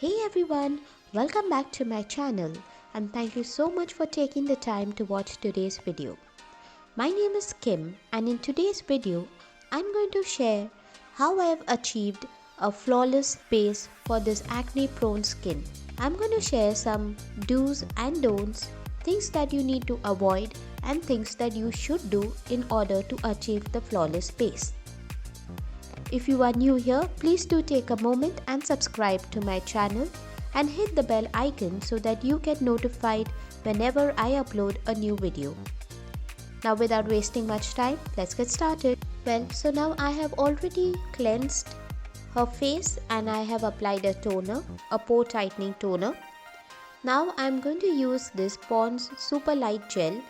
Hey everyone, welcome back to my channel and thank you so much for taking the time to watch today's video. My name is Kim and in today's video, I'm going to share how I have achieved a flawless base for this acne-prone skin. I'm going to share some do's and don'ts, things that you need to avoid and things that you should do in order to achieve the flawless base. If you are new here, please do take a moment and subscribe to my channel and hit the bell icon so that you get notified whenever I upload a new video. Now without wasting much time, let's get started. Well, so now I have already cleansed her face and I have applied a toner, a pore tightening toner. Now I'm going to use this Pond's Super Light Gel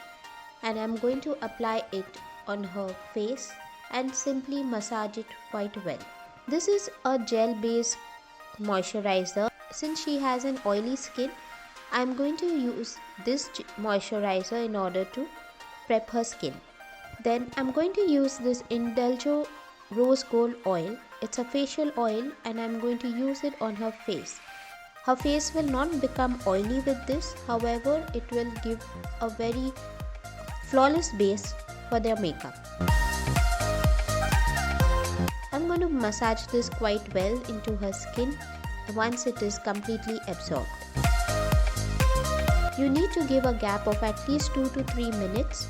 and I'm going to apply it on her face and simply massage it quite well. This is a gel based moisturizer. Since she has an oily skin, I am going to use this moisturizer in order to prep her skin. Then I am going to use this Indulge Rose Gold Oil. It's a facial oil and I am going to use it on her face. Her face will not become oily with this, however it will give a very flawless base for their makeup. I'm going to massage this quite well into her skin once it is completely absorbed. You need to give a gap of at least 2 to 3 minutes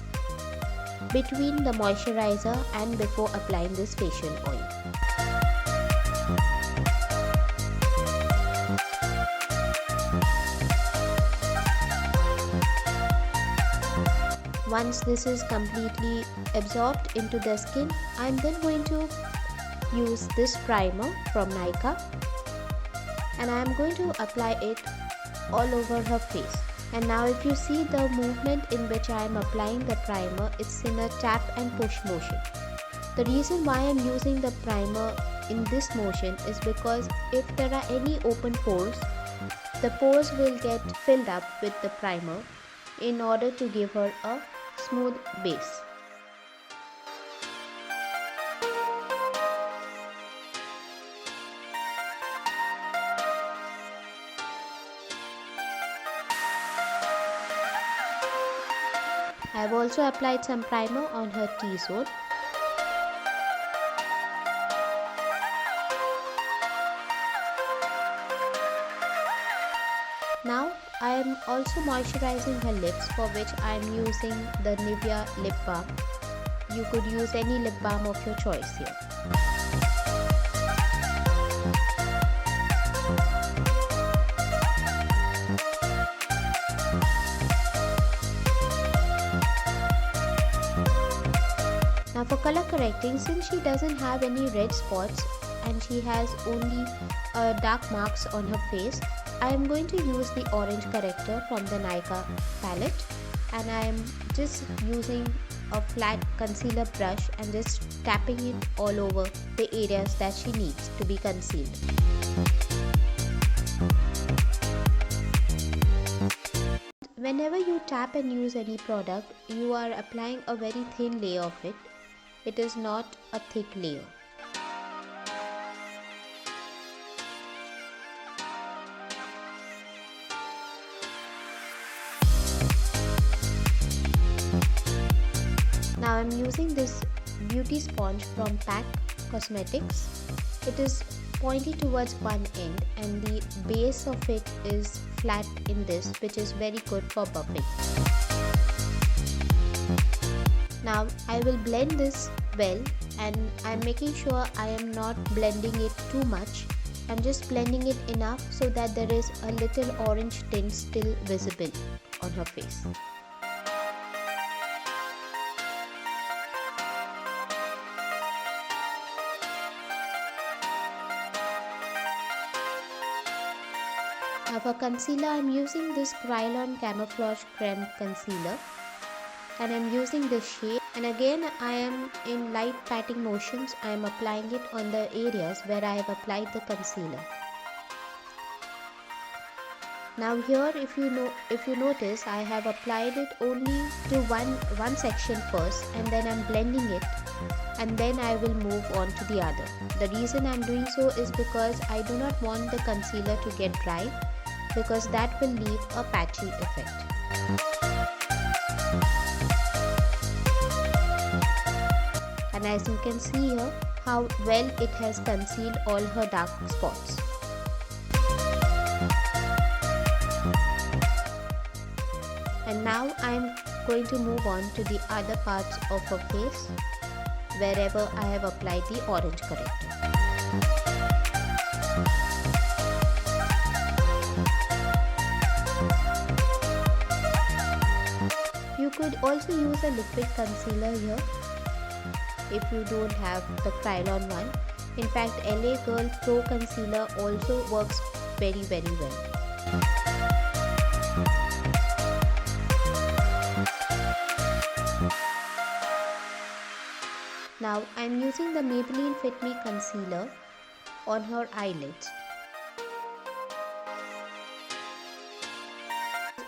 between the moisturizer and before applying this facial oil. Once this is completely absorbed into the skin, I'm then going to use this primer from Nykaa and I am going to apply it all over her face. And now if you see the movement in which I am applying the primer, it's in a tap and push motion. The reason why I am using the primer in this motion is because if there are any open pores, the pores will get filled up with the primer in order to give her a smooth base. I have also applied some primer on her T-zone. Now I am also moisturizing her lips, for which I am using the Nivea lip balm. You could use any lip balm of your choice here. Now for color correcting, since she doesn't have any red spots and she has only dark marks on her face, I am going to use the orange corrector from the Nykaa palette and I am just using a flat concealer brush and just tapping it all over the areas that she needs to be concealed. Whenever you tap and use any product, you are applying a very thin layer of it. It is not a thick layer. Now I'm using this beauty sponge from PAC Cosmetics. It is pointy towards one end and the base of it is flat in this, which is very good for buffing. Now I will blend this well and I'm making sure I am not blending it too much. I'm just blending it enough so that there is a little orange tint still visible on her face. Now for concealer, I'm using this Kryolan Camouflage Creme Concealer and I'm using this shade, and again I am in light patting motions. I am applying it on the areas where I have applied the concealer. Now here if you notice, I have applied it only to one section first and then I'm blending it and then I will move on to the other. The reason I'm doing so is because I do not want the concealer to get dry, because that will leave a patchy effect. And as you can see here, how well it has concealed all her dark spots. And now I'm going to move on to the other parts of her face, wherever I have applied the orange corrector. You could also use a liquid concealer here if you don't have the Kryolan one. In fact, LA Girl Pro Concealer also works very well. Now I'm using the Maybelline Fit Me Concealer on her eyelids.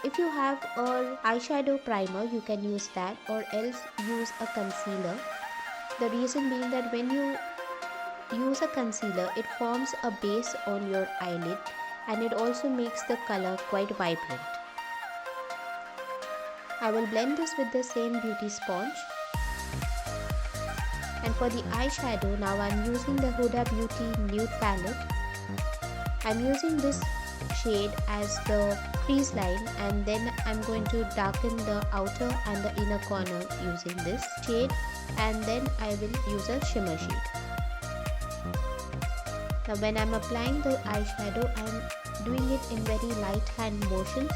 If you have an eyeshadow primer, you can use that, or else use a concealer. The reason being that when you use a concealer, it forms a base on your eyelid and it also makes the color quite vibrant. I will blend this with the same beauty sponge. And for the eyeshadow, now I'm using the Huda Beauty Nude Palette. I'm using this shade as the crease line, and then I'm going to darken the outer and the inner corner using this shade, and then I will use a shimmer shade. Now when I'm applying the eyeshadow, I'm doing it in very light hand motions.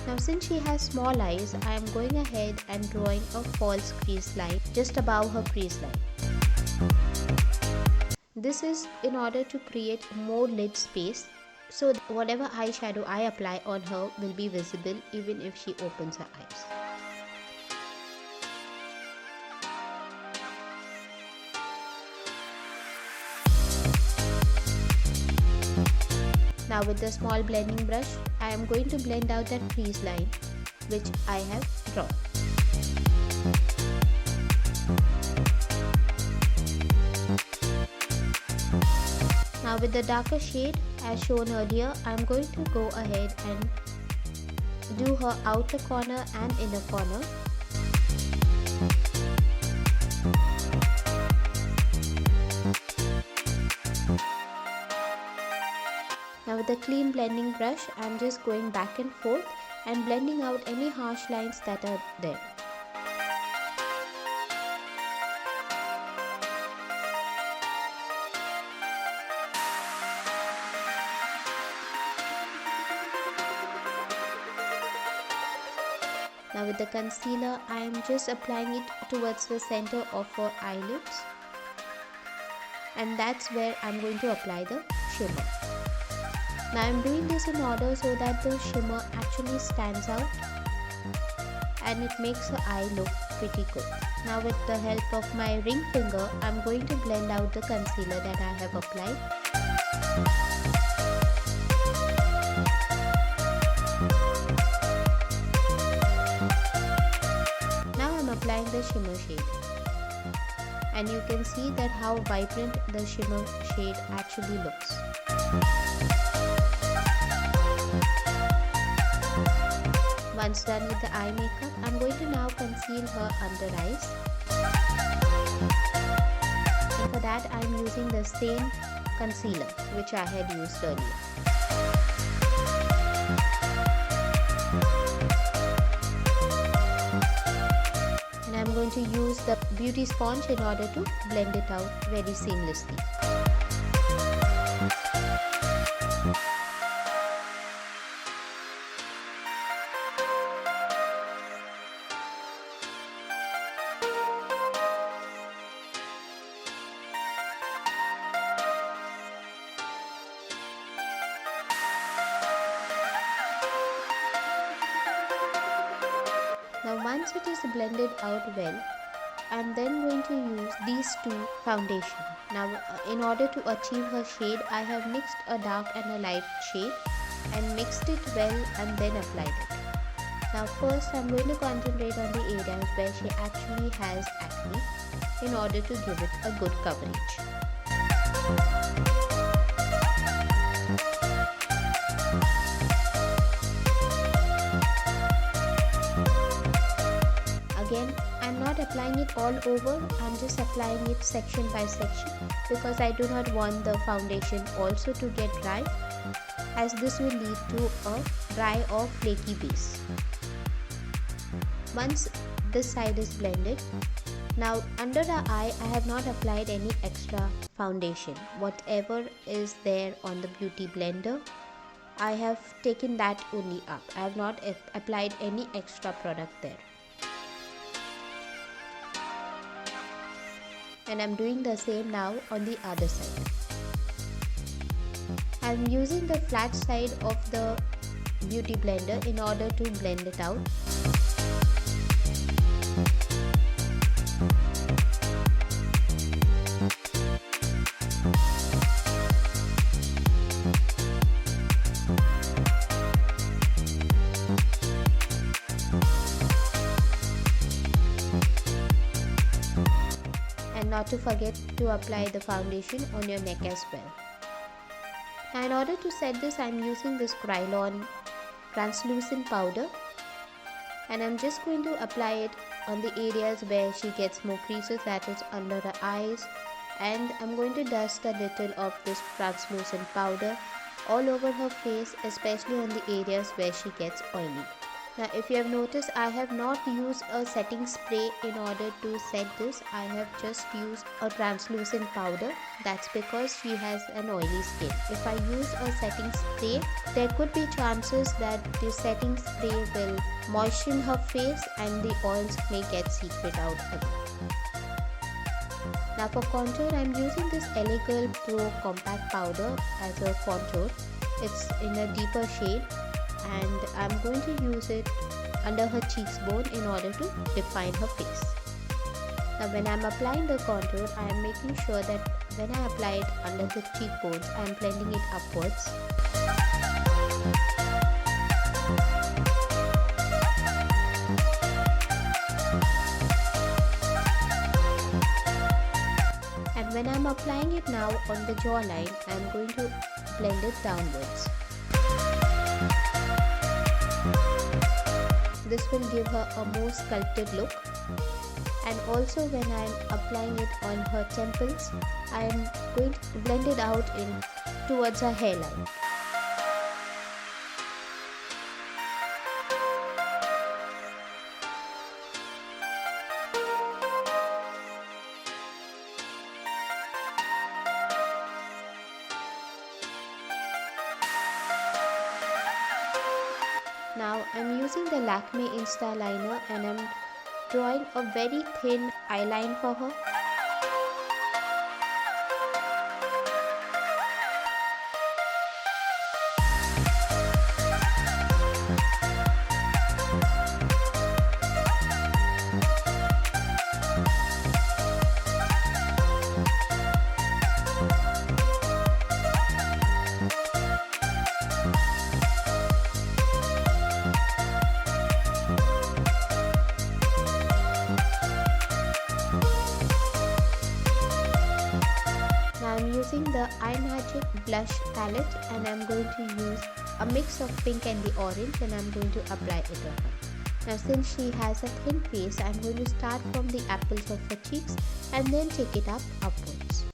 Now since she has small eyes, I am going ahead and drawing a false crease line just above her crease line. This is in order to create more lid space, so whatever eyeshadow I apply on her will be visible even if she opens her eyes. Now with the small blending brush, I am going to blend out that crease line which I have drawn. Now with the darker shade as shown earlier, I am going to go ahead and do her outer corner and inner corner. Now with the clean blending brush, I am just going back and forth and blending out any harsh lines that are there. Now with the concealer, I am just applying it towards the center of her eyelids, and that's where I am going to apply the shimmer. Now I am doing this in order so that the shimmer actually stands out and it makes her eye look pretty good. Now with the help of my ring finger, I am going to blend out the concealer that I have applied. Applying the shimmer shade, and you can see that how vibrant the shimmer shade actually looks. Once done with the eye makeup, I'm going to now conceal her under eyes, and for that I'm using the same concealer which I had used earlier. I'm going to use the beauty sponge in order to blend it out very seamlessly. Now once it is blended out well, I'm then going to use these two foundation. Now in order to achieve her shade, I have mixed a dark and a light shade and mixed it well and then applied it. Now first I'm going to concentrate on the areas where she actually has acne in order to give it a good coverage. Again, I'm not applying it all over, I'm just applying it section by section because I do not want the foundation also to get dry, as this will lead to a dry or flaky base. Once this side is blended, now under the eye I have not applied any extra foundation. Whatever is there on the beauty blender, I have taken that only up. I have not applied any extra product there. And I'm doing the same now on the other side. I'm using the flat side of the beauty blender in order to blend it out. Not to forget to apply the foundation on your neck as well. Now in order to set this, I'm using this Krylon translucent powder, and I'm just going to apply it on the areas where she gets more creases, that is under the eyes, and I'm going to dust a little of this translucent powder all over her face, especially on the areas where she gets oily. Now if you have noticed, I have not used a setting spray in order to set this. I have just used a translucent powder. That's because she has an oily skin. If I use a setting spray, there could be chances that the setting spray will moisten her face and the oils may get secret out again. Now for contour, I'm using this LA Girl Pro Compact Powder as a contour. It's in a deeper shade, and I'm going to use it under her cheekbone in order to define her face. Now when I'm applying the contour, I am making sure that when I apply it under the cheekbones, I am blending it upwards. And when I'm applying it now on the jawline, I am going to blend it downwards. This will give her a more sculpted look. And also when I am applying it on her temples, I am going to blend it out towards her hairline. Now I'm using the Lakme Insta Liner and I'm drawing a very thin eyeline for her. I'm using the Eye Magic blush palette and I'm going to use a mix of pink and the orange, and I'm going to apply it on her. Now since she has a thin face, I'm going to start from the apples of her cheeks and then take it upwards.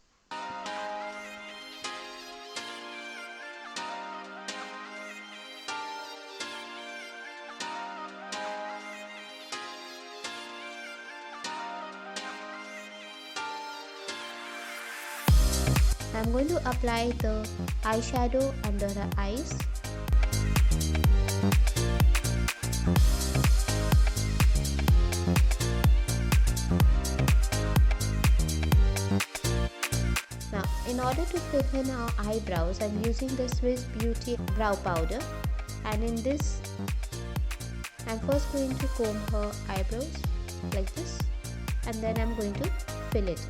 I'm going to apply the eyeshadow under the eyes. Now, in order to fill in our eyebrows, I'm using the Swiss Beauty brow powder, and in this, I'm first going to comb her eyebrows like this. and then I'm going to fill it.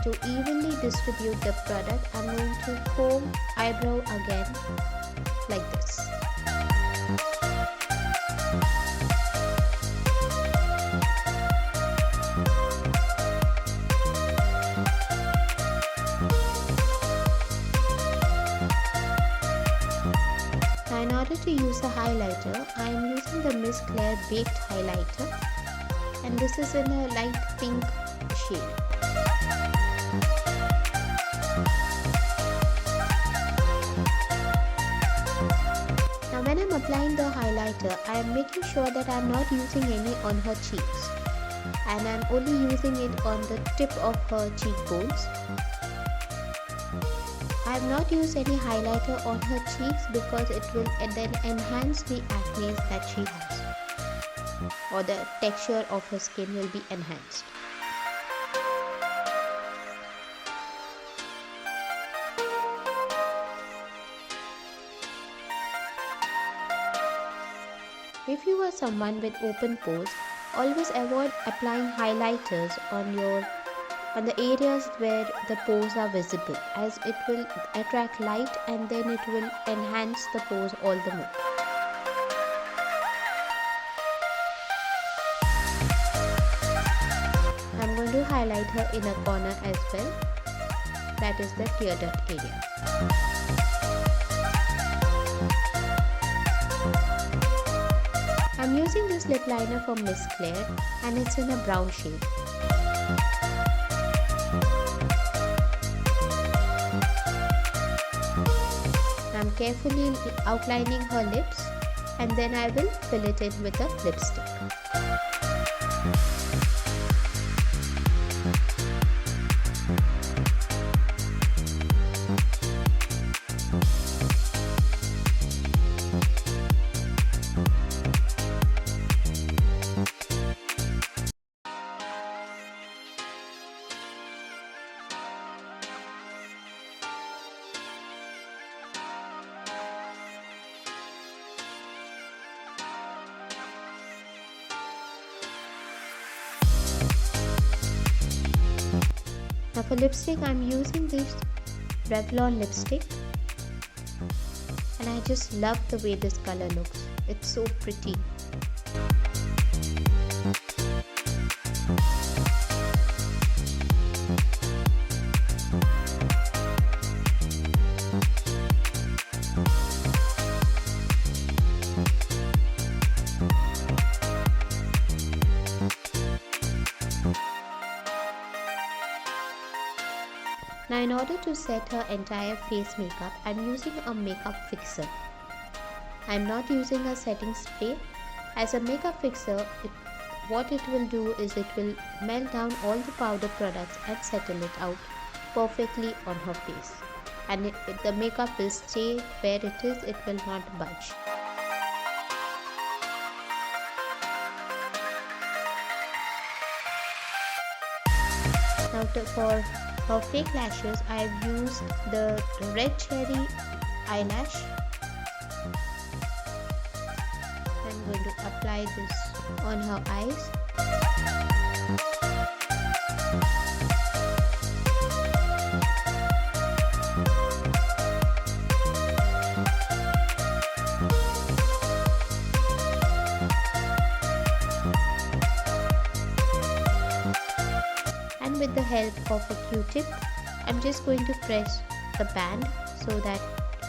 To evenly distribute the product, I'm going to comb eyebrow again like this. Now in order to use the highlighter, I am using the Miss Claire Baked Highlighter, and this is in a light pink shade. When I'm applying the highlighter, I am making sure that I am not using any on her cheeks, and I am only using it on the tip of her cheekbones. I have not used any highlighter on her cheeks because it will then enhance the acne that she has, or the texture of her skin will be enhanced. If you are someone with open pores, always avoid applying highlighters on the areas where the pores are visible, as it will attract light and then it will enhance the pores all the more. I'm going to highlight her inner corner as well, that is the tear duct area. I'm using this lip liner from Miss Claire, and it's in a brown shade. I'm carefully outlining her lips, and then I will fill it in with a lipstick. Now for lipstick, I'm using this Revlon lipstick, and I just love the way this color looks. It's so pretty. Now in order to set her entire face makeup, I'm using a makeup fixer. I'm not using a setting spray. As a makeup fixer, what it will do is it will melt down all the powder products and settle it out perfectly on her face. And the makeup will stay where it is, it will not budge. Now for her fake lashes, I have used the red cherry eyelash. I'm going to apply this on her eyes. And with the help of a Q-tip, I'm just going to press the band so that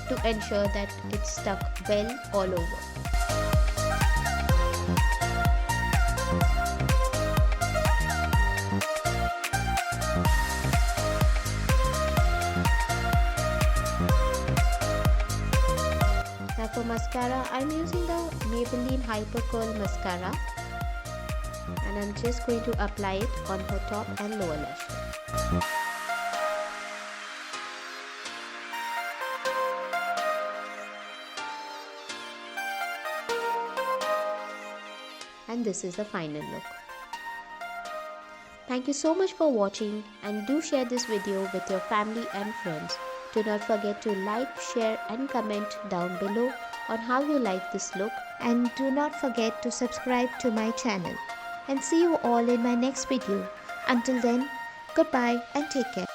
to ensure that it's stuck well all over. mascara, I'm using the Maybelline Hyper Curl Mascara, and I'm just going to apply it on her top and lower lash line. And this is the final look. Thank you so much for watching, and do share this video with your family and friends. Do not forget to like, share and comment down below on how you like this look, and do not forget to subscribe to my channel. And see you all in my next video. Until then, goodbye and take care.